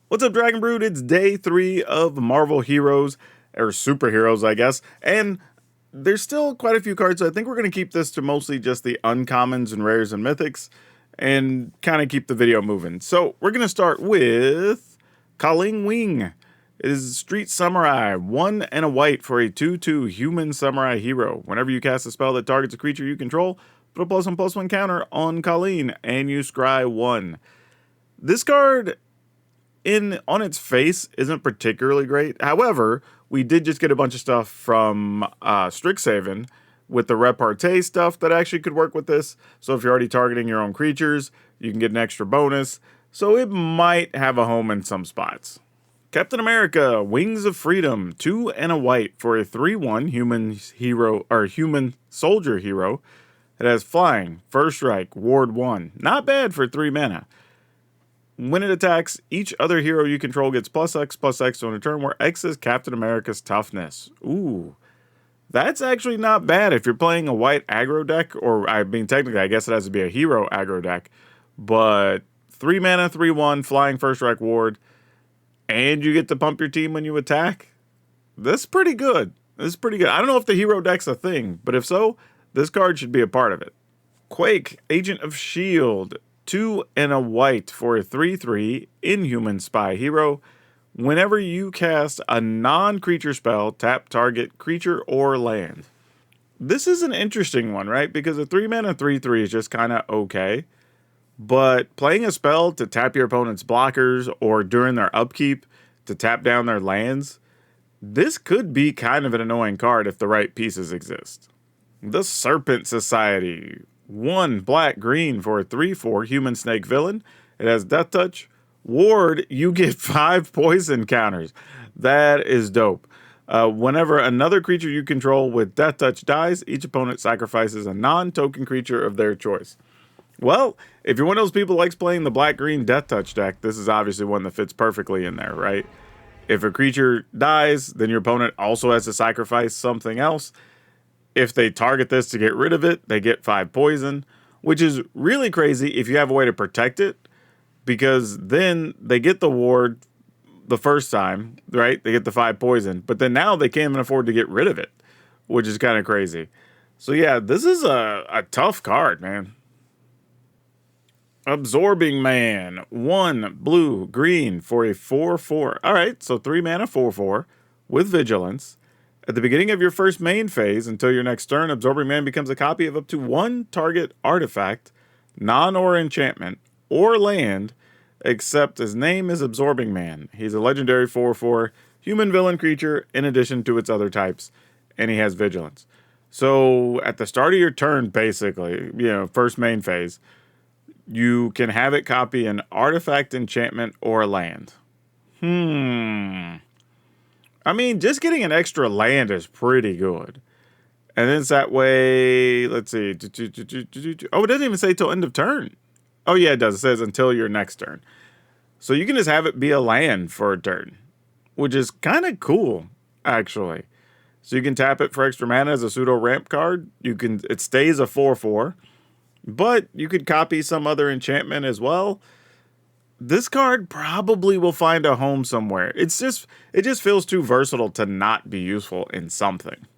What's up, Dragon Brood? It's day 3 of Marvel Heroes, or superheroes, I guess. And there's still quite a few cards, so I think we're going to keep this to mostly just the uncommons and rares and mythics, and kind of keep the video moving. So we're going to start with Ka-Ling Wing. It is Street Samurai, 1 and a white for a 2/2 human samurai hero. Whenever you cast a spell that targets a creature you control, put a +1/+1 counter on Ka-Ling, and you scry 1. This card on its face isn't particularly great. However, we did just get a bunch of stuff from Strixhaven with the repartee stuff that actually could work with this. So if you're already targeting your own creatures, you can get an extra bonus. So it might have a home in some spots. Captain America, Wings of Freedom, 2 and a white for a 3/1 human hero or human soldier hero. It has flying, first strike, ward 1. Not bad for 3 mana. When it attacks, each other hero you control gets +X/+X on a turn where X is Captain America's toughness. Ooh, that's actually not bad if you're playing a white aggro deck, or I mean, technically, I guess it has to be a hero aggro deck, but 3 mana, 3/1, flying first strike ward, and you get to pump your team when you attack. That's pretty good. This is pretty good. I don't know if the hero deck's a thing, but if so, this card should be a part of it. Quake, Agent of S.H.I.E.L.D., 2 and a white for a 3/3 Inhuman Spy Hero. Whenever you cast a non-creature spell, tap target creature or land. This is an interesting one, right? Because a 3 mana 3/3 is just kind of okay. But playing a spell to tap your opponent's blockers or during their upkeep to tap down their lands, this could be kind of an annoying card if the right pieces exist. The Serpent Society. 1 black-green for a 3/4 human snake villain. It has Death Touch. Ward, you get 5 poison counters. That is dope. Whenever another creature you control with Death Touch dies, each opponent sacrifices a non-token creature of their choice. Well, if you're one of those people who likes playing the black-green Death Touch deck, this is obviously one that fits perfectly in there, right? If a creature dies, then your opponent also has to sacrifice something else. If they target this to get rid of it, they get 5 poison, which is really crazy if you have a way to protect it, because then they get the ward the first time, right? They get the 5 poison, but then now they can't even afford to get rid of it, which is kind of crazy. So yeah, this is a tough card, man. Absorbing Man, 1 blue-green for a 4/4. All right, so 3 mana 4/4 with Vigilance. At the beginning of your first main phase until your next turn, Absorbing Man becomes a copy of up to 1 target artifact, non-or enchantment, or land, except his name is Absorbing Man. He's a legendary 4/4 human villain creature in addition to its other types, and he has Vigilance. So at the start of your turn, basically, first main phase, you can have it copy an artifact, enchantment, or land. I mean, just getting an extra land is pretty good. And then it's that way, let's see. Oh, it doesn't even say till end of turn. Oh, yeah, it does. It says until your next turn. So you can just have it be a land for a turn, which is kind of cool, actually. So you can tap it for extra mana as a pseudo ramp card. It stays a 4/4, but you could copy some other enchantment as well. This card probably will find a home somewhere. It just feels too versatile to not be useful in something.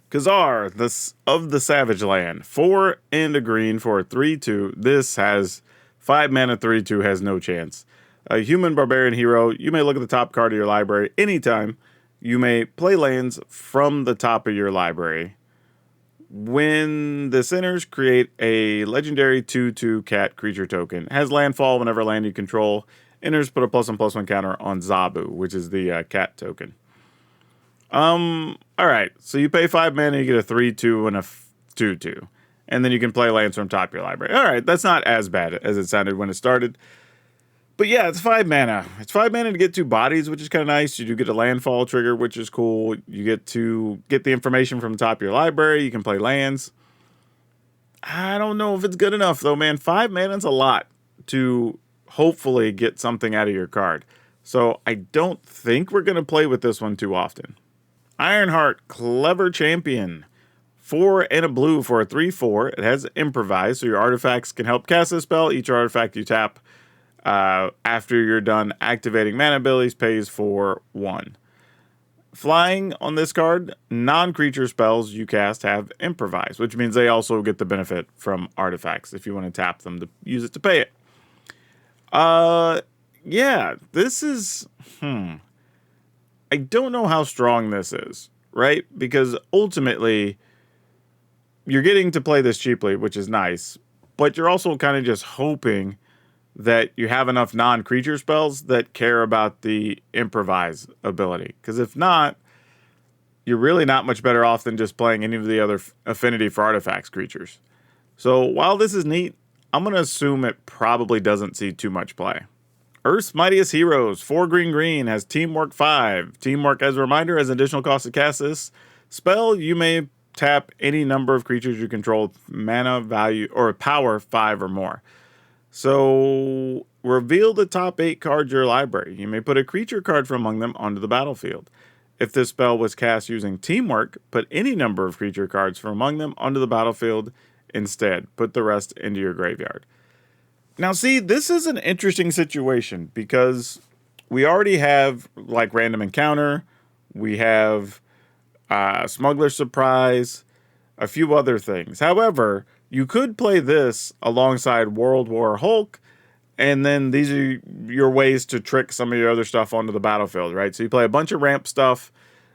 Ka-Zar, of the Savage Land, 4 and a green for a 3/2. This has 5 mana 3/2, has no chance. A human barbarian hero. You may look at the top card of your library anytime. You may play lands from the top of your library. When this enters, create a legendary 2/2 cat creature token. Has landfall whenever land you control enters, put a +1/+1 counter on Zabu, which is the cat token. Alright, so you pay 5 mana, you get a 3/2 and a 2/2. And then you can play lands from top of your library. Alright, that's not as bad as it sounded when it started. But yeah, it's 5 mana. It's 5 mana to get 2 bodies, which is kind of nice. You do get a landfall trigger, which is cool. You get to get the information from the top of your library. You can play lands. I don't know if it's good enough, though, man. 5 mana is a lot to hopefully get something out of your card. So I don't think we're going to play with this one too often. Ironheart, Clever Champion. 4 and a blue for a 3/4. It has Improvise, so your artifacts can help cast a spell. Each artifact you tap After you're done activating mana abilities, pays for 1. Flying on this card, non-creature spells you cast have improvise, which means they also get the benefit from artifacts if you want to tap them to use it to pay it. Yeah, this is, I don't know how strong this is, right? Because ultimately, you're getting to play this cheaply, which is nice, but you're also kind of just hoping that you have enough non-creature spells that care about the improvise ability. Because if not, you're really not much better off than just playing any of the other affinity for artifacts creatures. So while this is neat, I'm going to assume it probably doesn't see too much play. Earth's Mightiest Heroes, 4 green, has Teamwork 5. Teamwork, as a reminder, has an additional cost to cast this spell. You may tap any number of creatures you control, mana value, or power 5 or more. So, reveal the top 8 cards of your library. You may put a creature card from among them onto the battlefield. If this spell was cast using Teamwork, put any number of creature cards from among them onto the battlefield instead. Put the rest into your graveyard. Now, see, this is an interesting situation because we already have, like, Random Encounter. We have Smuggler's Surprise, a few other things. However, you could play this alongside World War Hulk, and then these are your ways to trick some of your other stuff onto the battlefield, right? So you play a bunch of ramp stuff,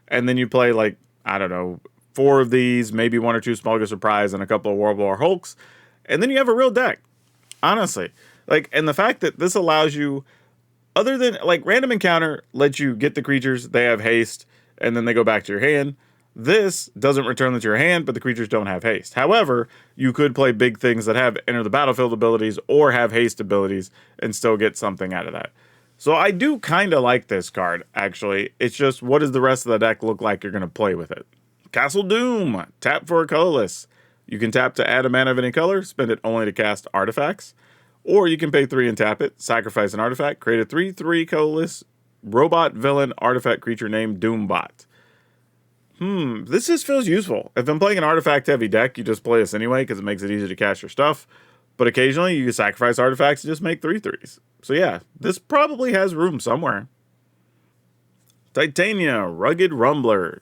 and then you play, like, I don't know, 4 of these, maybe 1 or 2 Smuggler Surprise, and a couple of World War Hulks, and then you have a real deck, honestly. Like, and the fact that this allows you, other than, like, Random Encounter lets you get the creatures, they have haste, and then they go back to your hand. This doesn't return them to your hand, but the creatures don't have haste. However, you could play big things that have enter the battlefield abilities or have haste abilities and still get something out of that. So I do kind of like this card, actually. It's just, what does the rest of the deck look like you're going to play with it? Castle Doom. Tap for a colorless. You can tap to add a mana of any color, spend it only to cast artifacts. Or you can pay 3 and tap it, sacrifice an artifact, create a 3/3 colorless robot villain artifact creature named Doombot. This just feels useful. If I'm playing an artifact-heavy deck, you just play this anyway because it makes it easy to cast your stuff. But occasionally, you can sacrifice artifacts and just make 3/3s. So yeah, this probably has room somewhere. Titania, Rugged Rumbler.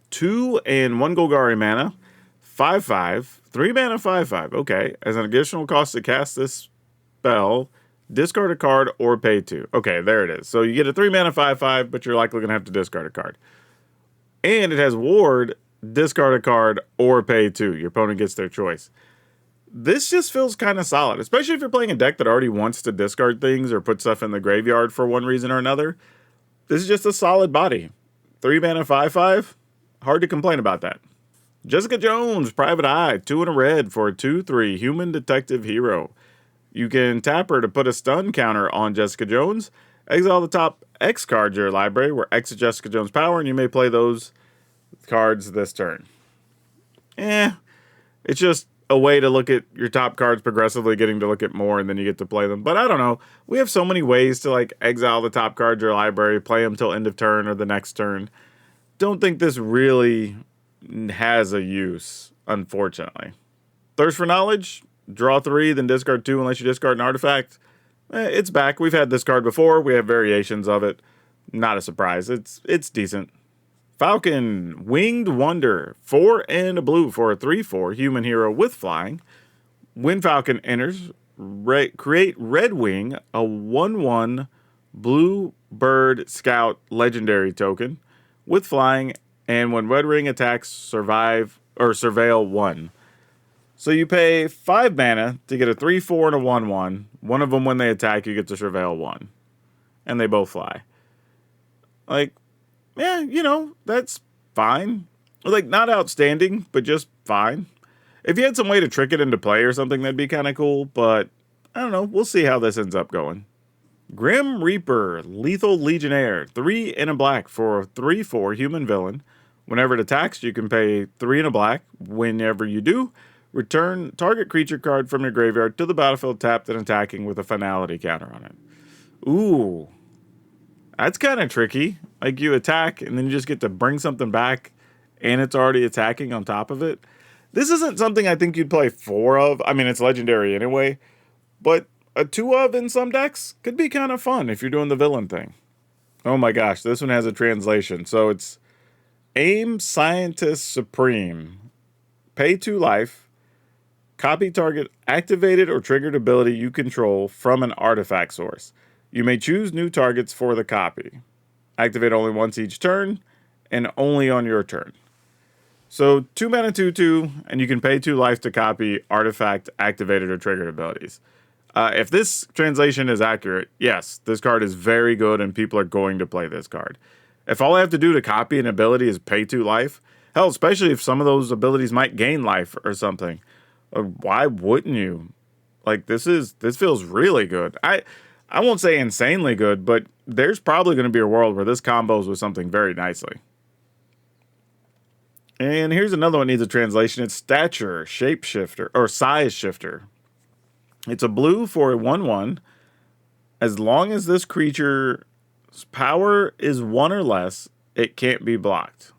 2 and 1 Golgari mana. 5/5. 3 mana 5/5. Okay. As an additional cost to cast this spell, discard a card or pay 2. Okay, there it is. So you get a 3 mana 5/5, but you're likely going to have to discard a card. And it has Ward, discard a card, or pay 2. Your opponent gets their choice. This just feels kind of solid, especially if you're playing a deck that already wants to discard things or put stuff in the graveyard for one reason or another. This is just a solid body. 3 mana 5/5, hard to complain about that. Jessica Jones, Private Eye, 2 and a red for a 2/3 human detective hero. You can tap her to put a stun counter on Jessica Jones. Exile the top X cards of your library, where X is Jessica Jones' power, and you may play those cards this turn. It's just a way to look at your top cards progressively, getting to look at more, and then you get to play them. But I don't know. We have so many ways to, like, exile the top cards of your library, play them till end of turn or the next turn. Don't think this really has a use, unfortunately. Thirst for Knowledge, draw 3, then discard 2 unless you discard an artifact. It's back. We've had this card before. We have variations of it. Not a surprise. It's decent. Falcon, Winged Wonder, 4 and a blue for a 3/4 human hero with flying. When Falcon enters, create Red Wing, a 1/1 blue bird scout legendary token with flying, and when Red Ring attacks, surveil 1. So you pay 5 mana to get a 3/4 and a 1/1. One of them, when they attack, you get to surveil 1. And they both fly. Like, yeah, that's fine. Like, not outstanding, but just fine. If you had some way to trick it into play or something, that'd be kind of cool. But, I don't know. We'll see how this ends up going. Grim Reaper, Lethal Legionnaire. 3 and a black for a 3/4 human villain. Whenever it attacks, you can pay 3 and a black. Whenever you do, return target creature card from your graveyard to the battlefield tapped and attacking with a finality counter on it. Ooh. That's kind of tricky. Like, you attack, and then you just get to bring something back, and it's already attacking on top of it. This isn't something I think you'd play 4 of. I mean, it's legendary anyway. But a 2 of in some decks could be kind of fun if you're doing the villain thing. Oh my gosh, this one has a translation. So it's A.I.M Scientist Supreme. Pay 2 life. Copy target activated or triggered ability you control from an artifact source. You may choose new targets for the copy. Activate only once each turn, and only on your turn. So 2 mana 2/2, and you can pay 2 life to copy artifact activated or triggered abilities. If this translation is accurate, yes, this card is very good and people are going to play this card. If all I have to do to copy an ability is pay 2 life, hell, especially if some of those abilities might gain life or something, why wouldn't you? Like, this feels really good. I won't say insanely good, but there's probably going to be a world where this combos with something very nicely. And here's another one that needs a translation. It's Stature Shapeshifter, or Size Shifter. It's a blue for a 1/1. As long as this creature's power is 1 or less, it can't be blocked.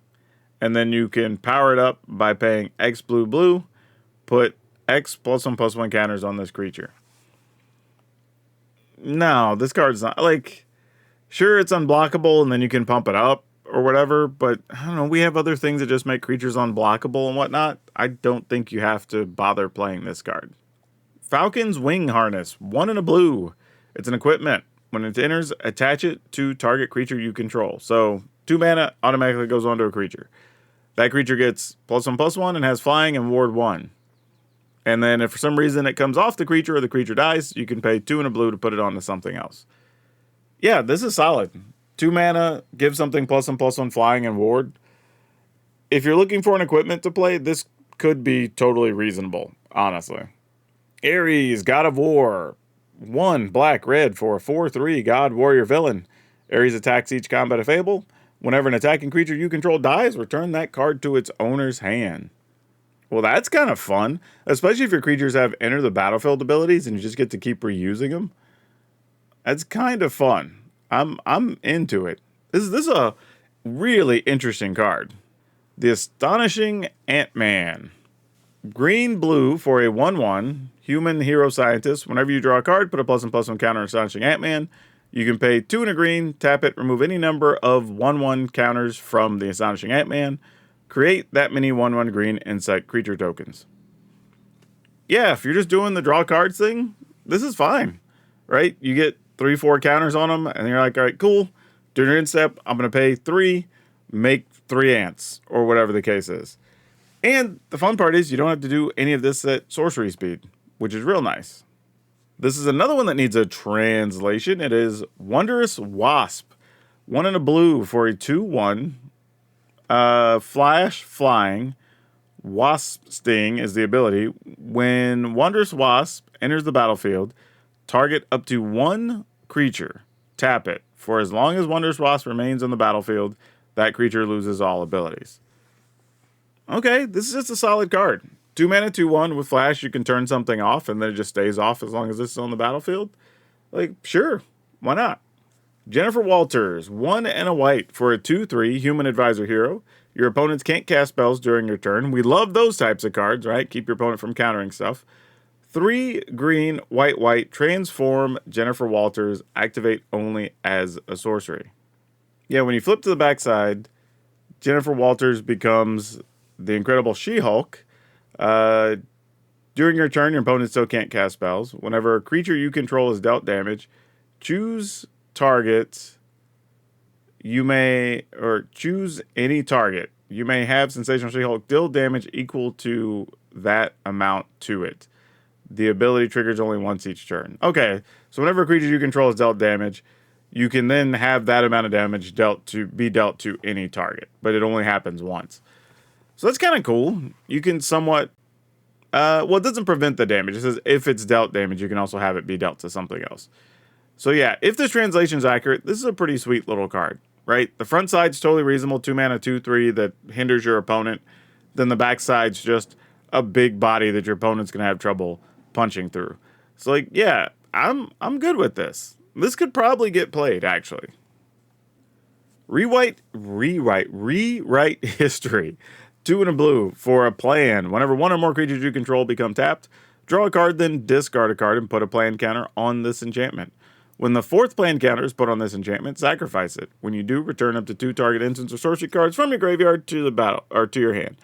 And then you can power it up by paying X blue blue, put X +1/+1 counters on this creature. No, this card's not, like, sure, it's unblockable and then you can pump it up or whatever, but I don't know, we have other things that just make creatures unblockable and whatnot. I don't think you have to bother playing this card. Falcon's Wing Harness, 1 and a blue. It's an equipment. When it enters, attach it to target creature you control. So 2 mana automatically goes onto a creature. That creature gets +1/+1 and has flying and ward 1. And then if for some reason it comes off the creature or the creature dies, you can pay 2 and a blue to put it onto something else. Yeah, this is solid. 2 mana, give something +1/+1 flying and ward. If you're looking for an equipment to play, this could be totally reasonable, honestly. Ares, God of War. 1 black red for a 4/3 God Warrior villain. Ares attacks each combat of Fable. Whenever an attacking creature you control dies, return that card to its owner's hand. Well, that's kind of fun, especially if your creatures have enter the battlefield abilities and you just get to keep reusing them. That's kind of fun. I'm into it. This is a really interesting card. The Astonishing Ant-Man. Green blue for a 1/1 human hero scientist. Whenever you draw a card, put a +1/+1 counter on Astonishing Ant-Man. You can pay 2 and a green, tap it, remove any number of 1/1 counters from the Astonishing Ant-Man. Create that many 1/1 green insect creature tokens. Yeah, if you're just doing the draw cards thing, this is fine, right? You get 3-4 counters on them, and you're like, all right, cool. During your end step, I'm going to pay 3, make 3 ants, or whatever the case is. And the fun part is you don't have to do any of this at sorcery speed, which is real nice. This is another one that needs a translation. It is Wondrous Wasp. 1 and a blue for a 2/1. Flash flying. Wasp Sting is the ability. When Wondrous Wasp enters the battlefield, target up to 1 creature. Tap it. For as long as Wondrous Wasp remains on the battlefield, that creature loses all abilities. Okay, this is just a solid card. 2 mana, 2/1 with flash. You can turn something off and then it just stays off as long as this is on the battlefield. Like, sure, why not? Jennifer Walters, 1 and a white for a 2/3 human advisor hero. Your opponents can't cast spells during your turn. We love those types of cards, right? Keep your opponent from countering stuff. 3 green, white, transform Jennifer Walters, activate only as a sorcery. Yeah, when you flip to the backside, Jennifer Walters becomes the Incredible She-Hulk. During your turn, your opponent still can't cast spells. Whenever a creature you control is dealt damage, choose target. Choose any target. You may have Sensational She-Hulk deal damage equal to that amount to it. The ability triggers only once each turn. Okay, so whenever a creature you control is dealt damage, you can then have that amount of damage dealt to any target, but it only happens once. So that's kind of cool. You can somewhat, it doesn't prevent the damage. It says if it's dealt damage, you can also have it be dealt to something else. So yeah, if this translation is accurate, this is a pretty sweet little card, right? The front side's totally reasonable, 2 mana, 2/3 that hinders your opponent. Then the back side's just a big body that your opponent's gonna have trouble punching through. So like, yeah, I'm good with this. This could probably get played, actually. Rewrite history. 2 and a blue for a plan. Whenever 1 or more creatures you control become tapped, Draw a card, then discard a card and put a play counter on this enchantment. When the 4th play counter is put on this enchantment, sacrifice it. When you do, return up to 2 target instants or sorcery cards from your graveyard to the battle or to your hand.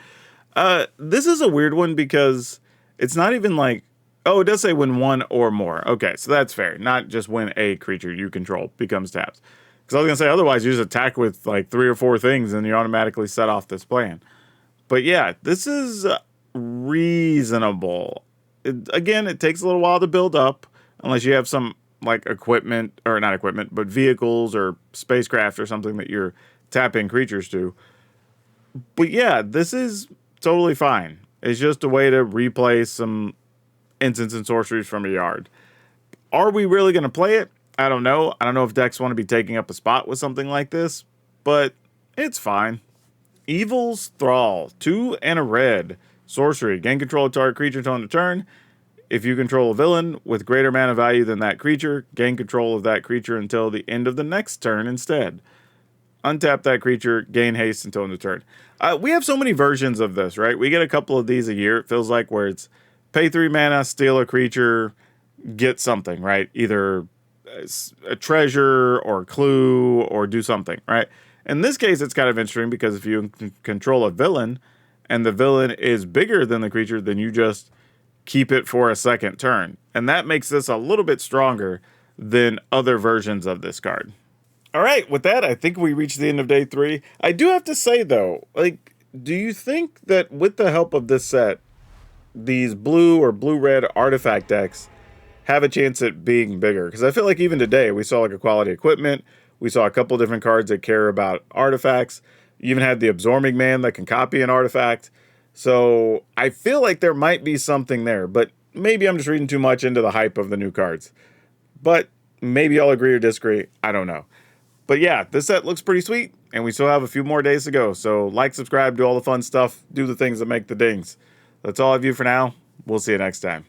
This is a weird one because it's not even like, oh, it does say when 1 or more. Okay, so that's fair. Not just when a creature you control becomes taps. Because I was going to say, otherwise you just attack with like 3 or 4 things and you automatically set off this plan. But yeah, this is reasonable. Again, it takes a little while to build up unless you have some like equipment, or not equipment, but vehicles or spacecraft or something that you're tapping creatures to. But yeah, this is totally fine. It's just a way to replay some instants and sorceries from your yard. Are we really going to play it? I don't know. I don't know if decks want to be taking up a spot with something like this, but it's fine. Evil's Thrall, 2 and a red. Sorcery, gain control of target creature until end of turn. If you control a villain with greater mana value than that creature, gain control of that creature until the end of the next turn instead. Untap that creature, gain haste until end of turn. We have so many versions of this, right? We get a couple of these a year, it feels like, where it's pay 3 mana, steal a creature, get something, right? Either a treasure or a clue or do something, right? In this case, it's kind of interesting because if you control a villain and the villain is bigger than the creature, then you just keep it for a second turn. And that makes this a little bit stronger than other versions of this card. All right, with that, I think we reached the end of day 3. I do have to say, though, like, do you think that with the help of this set, these blue or blue-red artifact decks have a chance at being bigger? Because I feel like even today, we saw like a quality equipment. We saw a couple different cards that care about artifacts. You even had the Absorbing Man that can copy an artifact. So I feel like there might be something there, but maybe I'm just reading too much into the hype of the new cards. But maybe y'all agree or disagree. I don't know. But yeah, this set looks pretty sweet, and we still have a few more days to go. So like, subscribe, do all the fun stuff, do the things that make the dings. That's all I have you for now. We'll see you next time.